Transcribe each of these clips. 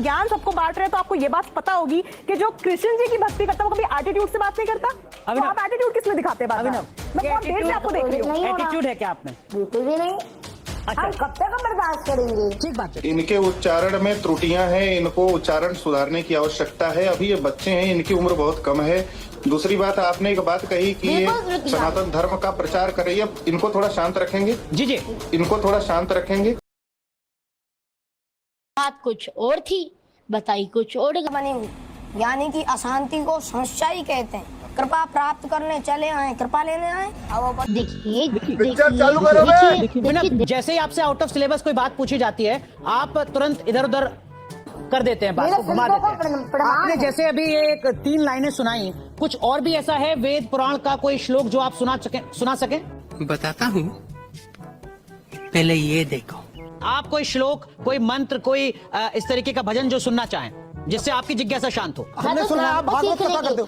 ज्ञान सबको बांट रहे हैं तो आपको ये बात पता होगी कि जो कृष्ण जी की भक्ति करता है वो कभी एटीट्यूड से बात नहीं करता। तो आप एटीट्यूड किस में दिखाते हैं? अभिनव, मैं बहुत देर से आपको देख रही हूँ। एटीट्यूड है क्या आप में? बिल्कुल भी नहीं। हम कब तक बर्दाश्त करेंगे? ठीक बात है। इनके उच्चारण में त्रुटियां हैं, इनको उच्चारण सुधारने की आवश्यकता है। अभी ये बच्चे हैं, इनकी उम्र बहुत कम है। दूसरी बात, आपने एक बात कही कि ये सनातन धर्म का प्रचार कर रही है, इनको थोड़ा शांत रखेंगे? जी जी, इनको थोड़ा शांत रखेंगे। बात कुछ और थी, बताई कुछ और बनी हुई, यानी कि अशांति को समस्या ही कहते हैं। कृपा प्राप्त करने चले आए, कृपा लेने आए। देखिए, जैसे ही आपसे आउट ऑफ सिलेबस कोई बात पूछी जाती है आप तुरंत इधर उधर कर देते हैं, बात को घुमा देते हैं। आपने जैसे अभी एक 3 लाइनें सुनाई, कुछ और भी ऐसा है वेद पुराण का कोई श्लोक जो आप सुना सकें? बताता हूँ, पहले ये देखो। आप कोई श्लोक, कोई मंत्र, कोई इस तरीके का भजन जो सुनना चाहें जिससे आपकी जिज्ञासा शांत हो। हमने सुना आप भागवत कथा करते हो।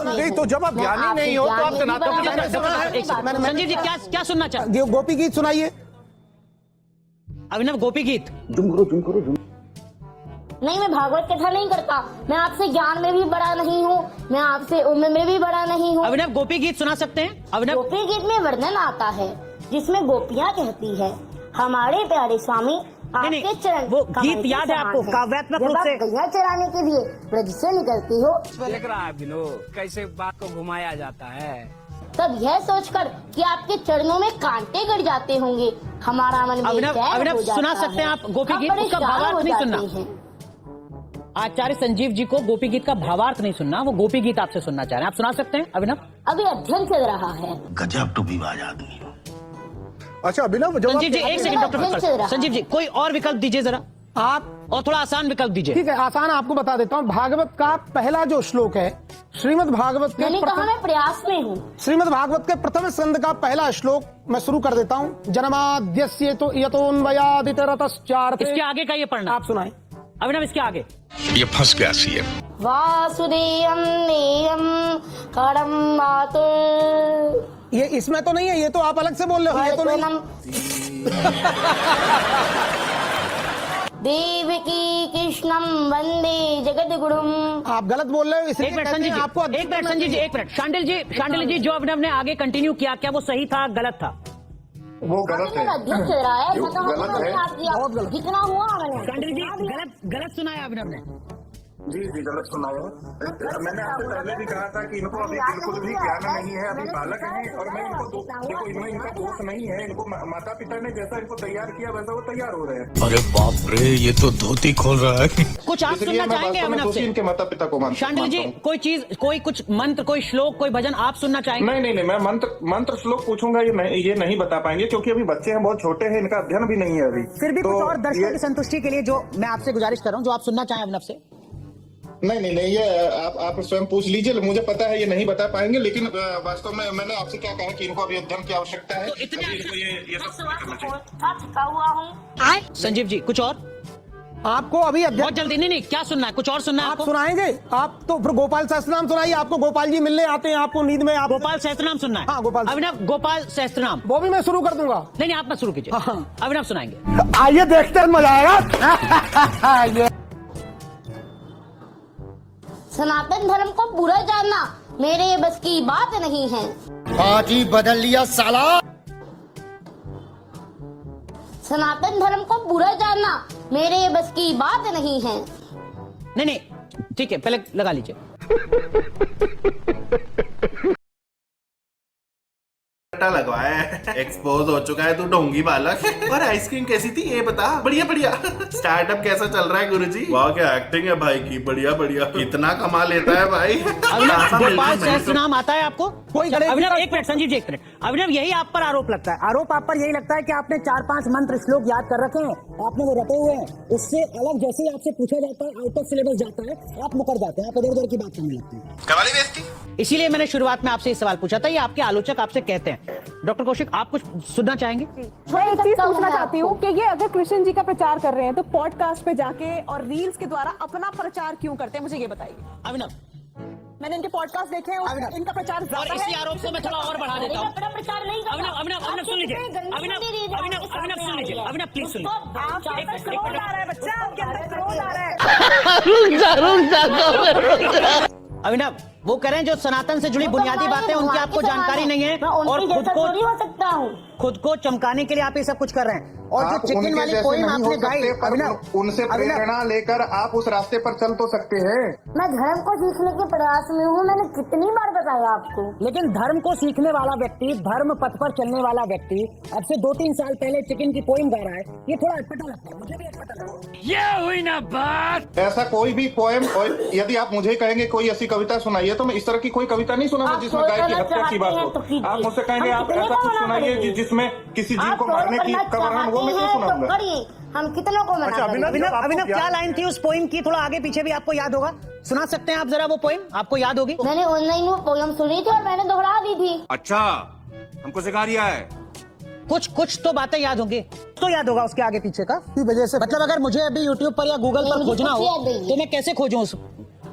नहीं तो जब आप ज्ञानी नहीं हो तो आप सनातन। संजीव जी क्या सुनना चाहते? गोपी गीत सुनाइए। अभिनव, गोपी गीत। नहीं, मैं भागवत कथा नहीं करता। मैं आपसे ज्ञान में भी बड़ा नहीं हूँ, मैं आपसे उम्र में भी बड़ा नहीं हूँ। अभिनव, गोपी गीत सुना सकते हैं? अभिनव, गोपी गीत में वर्णन आता है जिसमें गोपियाँ कहती है, हमारे प्यारे स्वामी आपके चरण। वो गीत याद है आपको काव्यात्मक रूप से? गैया चराने के लिए ब्रज से निकलती हो, देख रहा है विनोद कैसे बात को घुमाया जाता है। तब यह सोचकर कि आपके चरणों में कांटे गड़ जाते होंगे, हमारा मन अभिनव सुना सकते हैं आप गोपी गीत? उसका भावार्थ नहीं सुनना। आचार्य संजीव जी को गोपी गीत का भावार्थ नहीं सुनना, वो गोपी गीत आपसे सुनना चाह रहे हैं। आप सुना सकते हैं अभिनव? अभी अध्ययन चल रहा है। गजब टू विवाद आदमी। अच्छा अभिनव, संजीव जी एक सेकंड, डॉक्टर संजीव जी कोई और विकल्प दीजिए जरा आप, और थोड़ा आसान विकल्प दीजिए। ठीक है, आसान आपको बता देता हूँ। भागवत का पहला जो श्लोक है, श्रीमद् भागवत के मैं प्रयास में हूँ। श्रीमद् भागवत के प्रथम स्कंद का पहला श्लोक मैं शुरू कर देता हूँ। जन्माद्यस्य तो यतोन्वयादितरतश्चार्थे। इसके आगे का ये पढ़ना आप सुनाएं अभिनव। इसके आगे ये फंस गया सीएम। वासुदेवम नेयम खड़म मातुर। ये इसमें तो नहीं है, ये तो आप अलग से बोल रहे हो। ये तो नहीं। देवकी कृष्णम वंदे जगद्गुरुम। आप गलत बोल रहे हो। एक मिनट संजीव जी, आपको एक मिनट संजीव जी, एक मिनट। शांडिल जी जो अभिनव ने आगे कंटिन्यू किया, क्या वो सही था गलत था? वो गलत है, अध्ययन चल रहा है, गलत है, बहुत गलत। जितना हुआ मैंने। शांडिल जी गलत सुनाया अभिनव ने। जी गलत सुनाया। मैंने आपसे पहले भी कहा था कि इनको अभी बिल्कुल भी ज्ञान नहीं है, अभी बालक हैं। और मैं इनको देखो, इनमें इनका दोष नहीं है। इनको माता पिता ने जैसा इनको तैयार किया वैसा वो तैयार हो रहे हैं। अरे बाप रे, ये तो धोती खोल रहा है। कुछ आप सुनना चाहेंगे अभिनव से? इनके माता पिता को मानता हूं। शांडिल जी कोई चीज, कोई कुछ मंत्र, कोई श्लोक, कोई भजन आप सुनना चाहेंगे? नहीं, मैं मंत्र श्लोक पूछूंगा, ये नहीं बता पाएंगे क्योंकि अभी बच्चे हैं, बहुत छोटे हैं, इनका अध्ययन भी नहीं है अभी। फिर भी कुछ और दर्शकों की संतुष्टि के लिए जो मैं आपसे गुजारिश कर रहा हूँ, जो आप सुनना चाहें अभिनव से। नहीं, ये आप स्वयं पूछ लीजिए। मुझे पता है ये नहीं बता पाएंगे, लेकिन वास्तव में मैंने आपसे क्या कहा कि इनको अभी अध्ययन की आवश्यकता है। तो इतने ये सब थका हुआ हूँ। संजीव जी कुछ और आपको अभी बहुत जल्दी? नहीं, क्या सुनना है? कुछ और सुनना है आप आपको? सुनाएंगे? आप तो फिर गोपाल सहस्त्रनाम सुनाइए। आपको गोपाल जी मिलने आते हैं आपको नींद में। आप गोपाल सहस्त्रनाम सुनना है? हाँ, गोपाल। अभिनव गोपाल सहस्त्रनाम वो भी मैं शुरू कर दूंगा। नहीं, आप मत शुरू कीजिए। हाँ। अभिनव सुनाएंगे। आइए देखते हैं, मजा आएगा। सनातन धर्म को बुरा जानना मेरे बस की बात नहीं है। पार्टी बदल लिया साला। सनातन धर्म को बुरा जानना मेरे बस की बात नहीं है। नहीं, ठीक है, पहले लगा लीजिए। लगवाया है, एक्सपोज हो चुका है तू ढोंगी बालक। और आइसक्रीम कैसी थी ये बता? बढ़िया। स्टार्टअप कैसा चल रहा है गुरुजी? वाह क्या एक्टिंग है भाई की, बढ़िया। कितना कमा लेता है भाई। गोपाल सहस्त्रनाम आता है आपको? कोई अभिनव एक मिनट, संजीव जी एक मिनट। अभिनव यही आप पर आरोप लगता है? आरोप आप पर यही लगता है कि आपने 4-5 मंत्र श्लोक याद कर रखे हैं, आपने वो रटे हुए हैं, उससे अलग जैसे ही आपसे पूछा जाता है, आउट ऑफ सिलेबस जाता है, आप मुकर जाते हैं, आप इधर उधर की बात करने लगते हैं। कवाली बेइज्जती। इसीलिए मैंने शुरुआत में आपसे ये सवाल पूछा था, ये आपके आलोचक आपसे कहते हैं। डॉक्टर कौशिक आप कुछ सुनना चाहेंगे? मैं एक चीज पूछना चाहती हूँ कि ये अगर कृष्ण जी का प्रचार कर रहे हैं तो पॉडकास्ट पे जाके और रील्स के द्वारा अपना प्रचार क्यों करते हैं? मुझे ये बताइए। अभिनव, मैंने इनके पॉडकास्ट देखे हैं, इनका प्रचार और इसी आरोप से मैं थोड़ा और बढ़ा देता हूँ। प्रचार नहीं करता। अभिनव सुन लीजिए। अभिनव प्लीज सुन लीजिए। आपके अंदर क्रोध आ रहा है बच्चा, आपके अंदर क्रोध आ रहा है। अभिनव, वो कह रहे हैं जो सनातन से जुड़ी बुनियादी बातें उनकी आपको जानकारी नहीं है और खुद को चमकाने के लिए आप ये सब कुछ कर रहे हैं। और जो आप चिकन उनके वाली जैसे पोएम नहीं आपने हो गाई, सकते, पर अभिनव उनसे प्रेरणा लेकर आप उस रास्ते पर चल तो सकते हैं। मैं धर्म को सीखने के प्रयास में हूँ, मैंने कितनी बार बताया आपको। लेकिन धर्म को सीखने वाला व्यक्ति, धर्म पथ पर चलने वाला व्यक्ति अब से 2-3 साल पहले चिकन की पोएम गा रहा है, ये थोड़ा अटपटा लगता है, मुझे भी अटपटा लगता है। ये हुई ना बात। ऐसा कोई भी पोएम, और यदि आप मुझे कहेंगे कोई ऐसी कविता सुनाइए तो मैं इस तरह की कोई कविता नहीं सुनाऊंगा जिसमें गाय की हत्या की बात हो। आप मुझसे कहेंगे आप ऐसा कुछ सुनाइए जिसमें किसी जीव को मारने की खबर है, वो मैं क्यों सुनाऊंगा। हम कितनों को मना करेंगे। अभिनव, क्या लाइन थी उस पोएम की? थोड़ा आगे पीछे भी आपको याद होगा, सुना सकते हैं आप जरा वो पोएम? आपको याद होगी? मैंने ऑनलाइन वो पोयम सुनी थी और मैंने दोहरा दी थी। अच्छा, हमको सिखा रिया है। कुछ तो बातें याद होंगी, तो याद होगा उसके आगे पीछे का की वजह से। मतलब अगर मुझे अभी YouTube पर या गूगल पर खोजना हो तो मैं कैसे खोजूं उस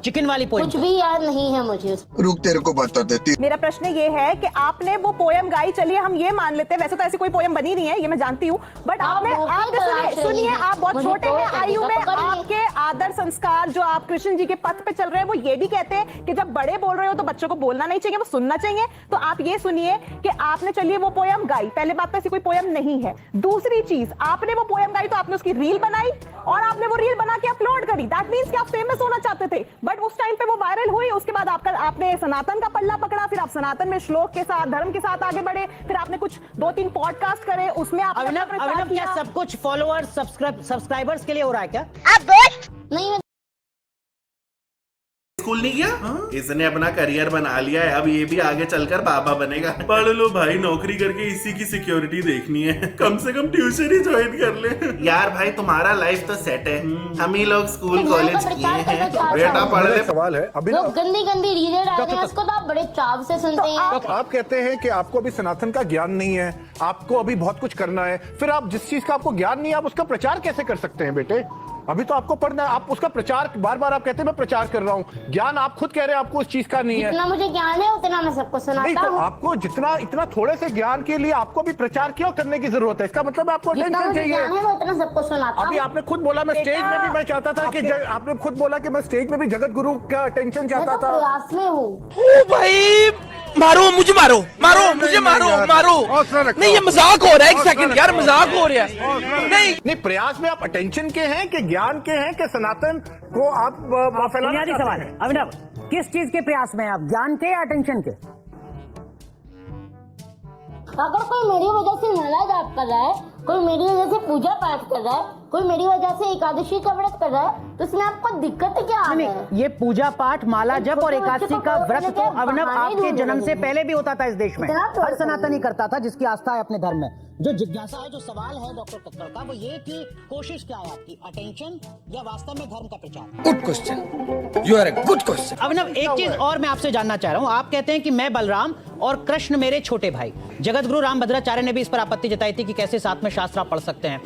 चिकन वाली पोएम? कुछ भी याद नहीं है मुझे। रुक, तेरे को बता देती। मेरा प्रश्न ये है कि आपने वो पोयम गाई, चलिए हम ये मान लेते हैं, वैसे तो ऐसी कोई पोयम बनी नहीं है, ये मैं जानती हूँ, बट आपने सुनिए, आप बहुत छोटे हैं आयु में, आपके आदर संस्कार जो आप कृष्ण जी के पथ पे चल रहे हैं वो ये भी कहते हैं कि जब बड़े बोल रहे हो तो बच्चों को बोलना नहीं चाहिए, वो सुनना चाहिए। तो आप ये सुनिए कि आपने चलिए वो पोयम गाई, पहले बात तो ऐसी कोई पोयम नहीं है। दूसरी चीज, आपने वो पोयम गाई तो आपने उसकी रील बनाई और आपने वो रील बना के अपलोड करी, दैट मींस कि आप फेमस होना चाहते थे, बट उस टाइम पे वो वायरल हुई। उसके बाद आपने सनातन का पल्ला पकड़ा, फिर आप सनातन में श्लोक के साथ, धर्म के साथ आगे बढ़े, फिर आपने कुछ 2-3 पॉडकास्ट करे, उसमें आप अभिनव, क्या सब कुछ फॉलोअर्स सब्सक्राइबर्स के लिए हो रहा है क्या? नहीं, स्कूल नहीं किया, इसने अपना करियर बना लिया है, अब ये भी आगे चलकर बाबा बनेगा। पढ़ लो भाई, नौकरी करके इसी की सिक्योरिटी देखनी है, कम से कम ट्यूशन ही ज्वाइन कर ले। यार भाई तुम्हारा लाइफ तो सेट है, हम ही लोग स्कूल कॉलेज किए हैं, बेटा पढ़ ले। सवाल है अभी वो गंदी गंदी रीलें डाल रहे हैं, उसको तो आप बड़े चाव से सुनते हैं। आप कहते हैं कि आपको अभी सनातन का ज्ञान नहीं है, आपको अभी बहुत कुछ करना है, फिर आप जिस चीज का आपको ज्ञान नहीं है आप उसका प्रचार कैसे कर सकते हैं बेटे? अभी तो आपको पढ़ना है, आप उसका प्रचार बार बार आप कहते हैं मैं प्रचार कर रहा हूँ, ज्ञान आप खुद कह रहे हैं आपको उस चीज का नहीं है। जितना मुझे ज्ञान है उतना मैं सबको नहीं, सुनाता तो हूँ। आपको इतना थोड़े से ज्ञान के लिए आपको भी प्रचार क्यों करने की जरूरत है? इसका मतलब आपको जितना अटेंशन मुझे चाहिए। ज्ञान है वो उतना सबको सुनाता अभी हूँ। आपने खुद बोला मैं स्टेज में भी मैं चाहता था कि आपने खुद बोला कि मैं स्टेज में भी जगत गुरु का अटेंशन मैं चाहता तो था। प्रयास में हूँ। ओ भाई, मारो मुझे, मारो मुझे, मारो। नहीं, ये मजाक हो रहा है, एक सेकंड यार, मजाक हो रहा है। नहीं, प्रयास में आप अटेंशन के हैं कि ज्ञान के हैं कि सनातन को आप फैलाना बुनियादी चाहते सवाल हैं? है अभिनव, किस चीज के प्रयास में आप, ज्ञान के या अटेंशन के? अगर कोई मेरी वजह से माला जाप कर रहा है, कोई मेरी वजह से पूजा पाठ कर रहा है, कोई मेरी वजह से एकादशी का व्रत कर रहा है, तो इसमें आपको दिक्कत क्या आ रही है? ये पूजा पाठ, माला जप और एकादशी का व्रत तो अभिनव आपके जन्म से पहले भी होता था इस देश में, हर सनातनी करता था जिसकी आस्था है अपने धर्म में। जो जिज्ञासा है, जो सवाल है डॉक्टर कक्कड़ का, वो ये कि कोशिश क्या है आपकी, अटेंशन या वास्तव में धर्म का प्रचार? Good question, you are a good question. Abhinav, एक चीज और मैं आपसे जानना चाह रहा हूँ, आप कहते हैं कि मैं बलराम और कृष्ण मेरे छोटे भाई। जगत गुरु रामभद्राचार्य ने भी इस पर आपत्ति जताई थी कि कैसे साथ में शास्त्र आप पढ़ सकते हैं।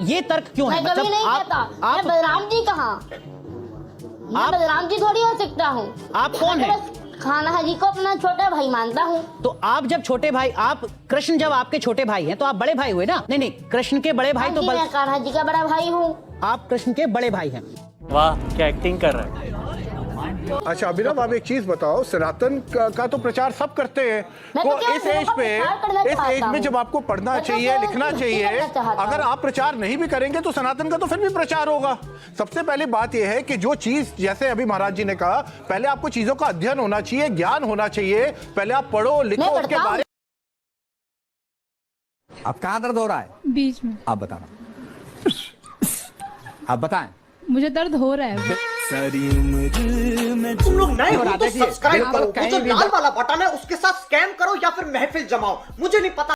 ये तर्क क्यों है? मैं कभी नहीं कहता, मैं बलराम जी कहाँ, मैं बलराम जी थोड़ी हो सकता हूँ। आप कौन है? खाना जी को अपना छोटा भाई मानता हूँ। तो आप जब छोटे भाई, आप कृष्ण जब आपके छोटे भाई हैं तो आप बड़े भाई हुए ना? नहीं, कृष्ण के बड़े भाई तो मैं कान्हा जी का बड़ा भाई हूँ। आप कृष्ण के बड़े भाई हैं। वाह, क्या एक्टिंग कर रहा है। अच्छा अभिनव, आप एक चीज बताओ, सनातन का तो प्रचार सब करते हैं, तो इस एज में जब आपको पढ़ना चाहिए, लिखना चाहिए, अगर आप प्रचार नहीं भी करेंगे तो सनातन का तो फिर भी प्रचार होगा। सबसे पहली बात यह है कि जो चीज, जैसे अभी महाराज जी ने कहा, पहले आपको चीजों का अध्ययन होना चाहिए, ज्ञान होना चाहिए, पहले आप पढ़ो लिखो, उसके बारे। अब कहाँ दर्द हो रहा है? बीच में। आप बताना, आप बताएं। मुझे दर्द हो रहा है। सारी उम्र में तुम लोग नए हो तो सब्सक्राइब करो, वो जो लाल वाला बटन है उसके साथ स्कैम करो या फिर महफिल जमाओ, मुझे नहीं पता।